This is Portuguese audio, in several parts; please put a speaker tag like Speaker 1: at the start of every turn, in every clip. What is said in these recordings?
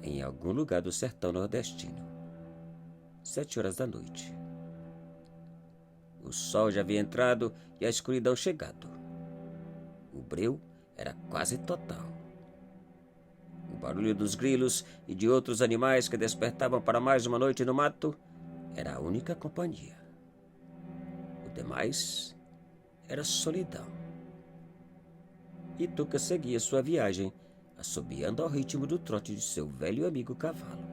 Speaker 1: em algum lugar do sertão nordestino. 7 horas da noite. O sol já havia entrado e a escuridão chegado. O breu era quase total. O barulho dos grilos e de outros animais que despertavam para mais uma noite no mato era a única companhia. O demais era solidão. E Tuca seguia sua viagem, assobiando ao ritmo do trote de seu velho amigo cavalo.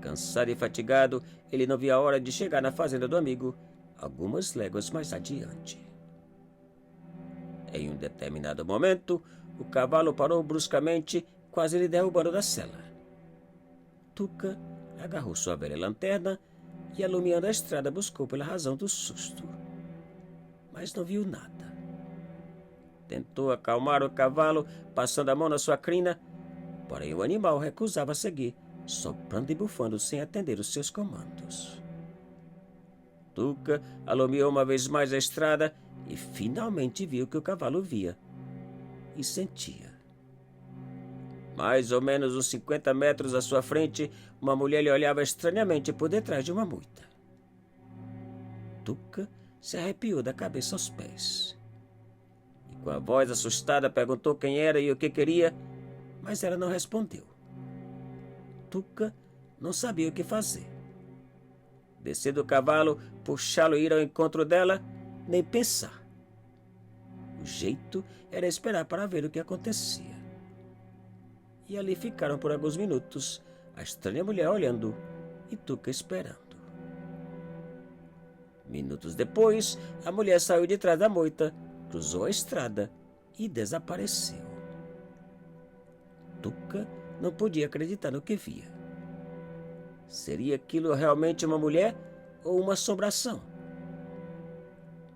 Speaker 1: Cansado e fatigado, ele não via a hora de chegar na fazenda do amigo, algumas léguas mais adiante. Em um determinado momento, o cavalo parou bruscamente, quase lhe derrubando da sela. Tuca agarrou sua velha lanterna e, alumiando a estrada, buscou pela razão do susto. Mas não viu nada. Tentou acalmar o cavalo, passando a mão na sua crina, porém o animal recusava seguir, soprando e bufando sem atender os seus comandos. Tuca alumiou uma vez mais a estrada e finalmente viu o que o cavalo via e sentia. Mais ou menos uns 50 metros à sua frente, uma mulher lhe olhava estranhamente por detrás de uma moita. Tuca se arrepiou da cabeça aos pés. E com a voz assustada perguntou quem era e o que queria, mas ela não respondeu. Tuca não sabia o que fazer. Descer do cavalo, puxá-lo e ir ao encontro dela, nem pensar. O jeito era esperar para ver o que acontecia. E ali ficaram por alguns minutos, a estranha mulher olhando e Tuca esperando. Minutos depois, a mulher saiu de trás da moita, cruzou a estrada e desapareceu. Tuca não podia acreditar no que via. Seria aquilo realmente uma mulher ou uma assombração?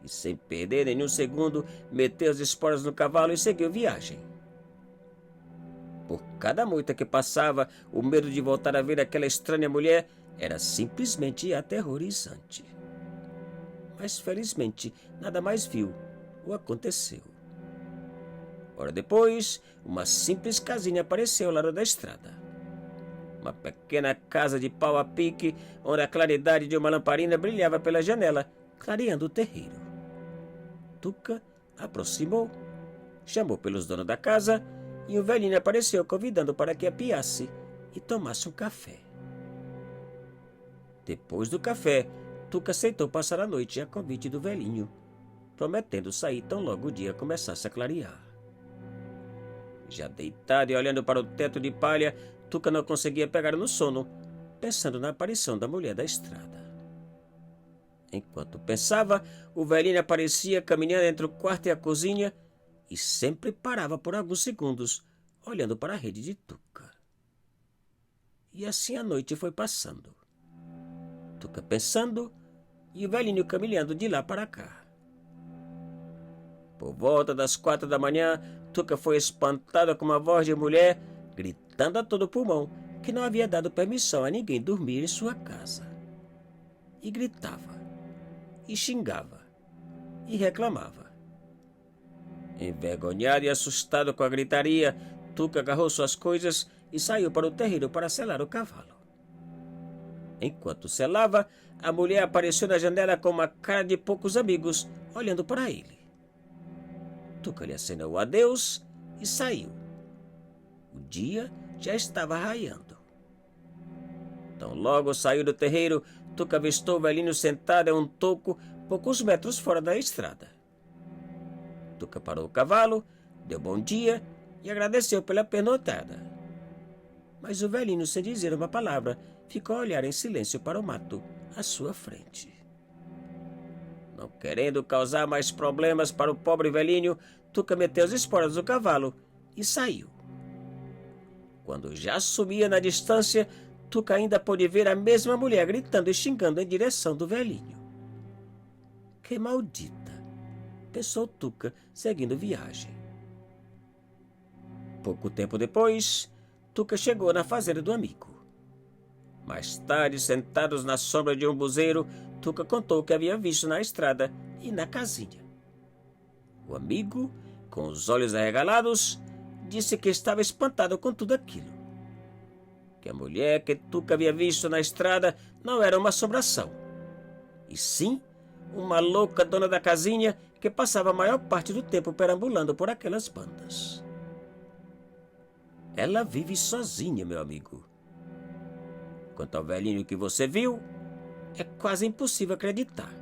Speaker 1: E sem perder nenhum segundo, meteu as esporas no cavalo e seguiu viagem. Por cada moita que passava, o medo de voltar a ver aquela estranha mulher era simplesmente aterrorizante. Mas felizmente nada mais viu ou aconteceu. Hora depois, uma simples casinha apareceu ao lado da estrada. Uma pequena casa de pau a pique, onde a claridade de uma lamparina brilhava pela janela, clareando o terreiro. Tuca aproximou, chamou pelos donos da casa e um velhinho apareceu convidando para que apiasse e tomasse um café. Depois do café, Tuca aceitou passar a noite a convite do velhinho, prometendo sair tão logo o dia começasse a clarear. Já deitado e olhando para o teto de palha, Tuca não conseguia pegar no sono, pensando na aparição da mulher da estrada. Enquanto pensava, o velhinho aparecia caminhando entre o quarto e a cozinha e sempre parava por alguns segundos, olhando para a rede de Tuca. E assim a noite foi passando. Tuca pensando e o velhinho caminhando de lá para cá. Por volta das 4 da manhã, Tuca foi espantado com uma voz de mulher gritando a todo pulmão que não havia dado permissão a ninguém dormir em sua casa. E gritava, e xingava, e reclamava. Envergonhado e assustado com a gritaria, Tuca agarrou suas coisas e saiu para o terreiro para selar o cavalo. Enquanto selava, a mulher apareceu na janela com uma cara de poucos amigos, olhando para ele. Tuca lhe acenou adeus e saiu. O dia já estava raiando. Então logo saiu do terreiro, Tuca avistou o velhinho sentado em um toco, poucos metros fora da estrada. Tuca parou o cavalo, deu bom dia e agradeceu pela pernoitada. Mas o velhinho, sem dizer uma palavra, ficou a olhar em silêncio para o mato à sua frente. Não querendo causar mais problemas para o pobre velhinho, Tuca meteu as esporas do cavalo e saiu. Quando já sumia na distância, Tuca ainda pôde ver a mesma mulher gritando e xingando em direção do velhinho. Que maldita, pensou Tuca, seguindo viagem. Pouco tempo depois, Tuca chegou na fazenda do amigo. Mais tarde, sentados na sombra de um buzeiro, Tuca contou o que havia visto na estrada e na casinha. O amigo, com os olhos arregalados, disse que estava espantado com tudo aquilo. que a mulher que Tuca havia visto na estrada não era uma assombração, e sim uma louca dona da casinha que passava a maior parte do tempo perambulando por aquelas bandas. Ela vive sozinha, meu amigo. Quanto ao velhinho que você viu, é quase impossível acreditar,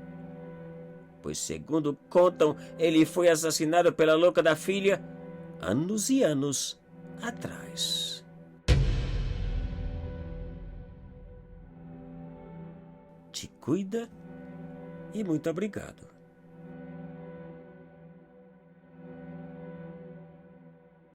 Speaker 1: pois, segundo contam, ele foi assassinado pela louca da filha anos e anos atrás. Te cuida e muito obrigado.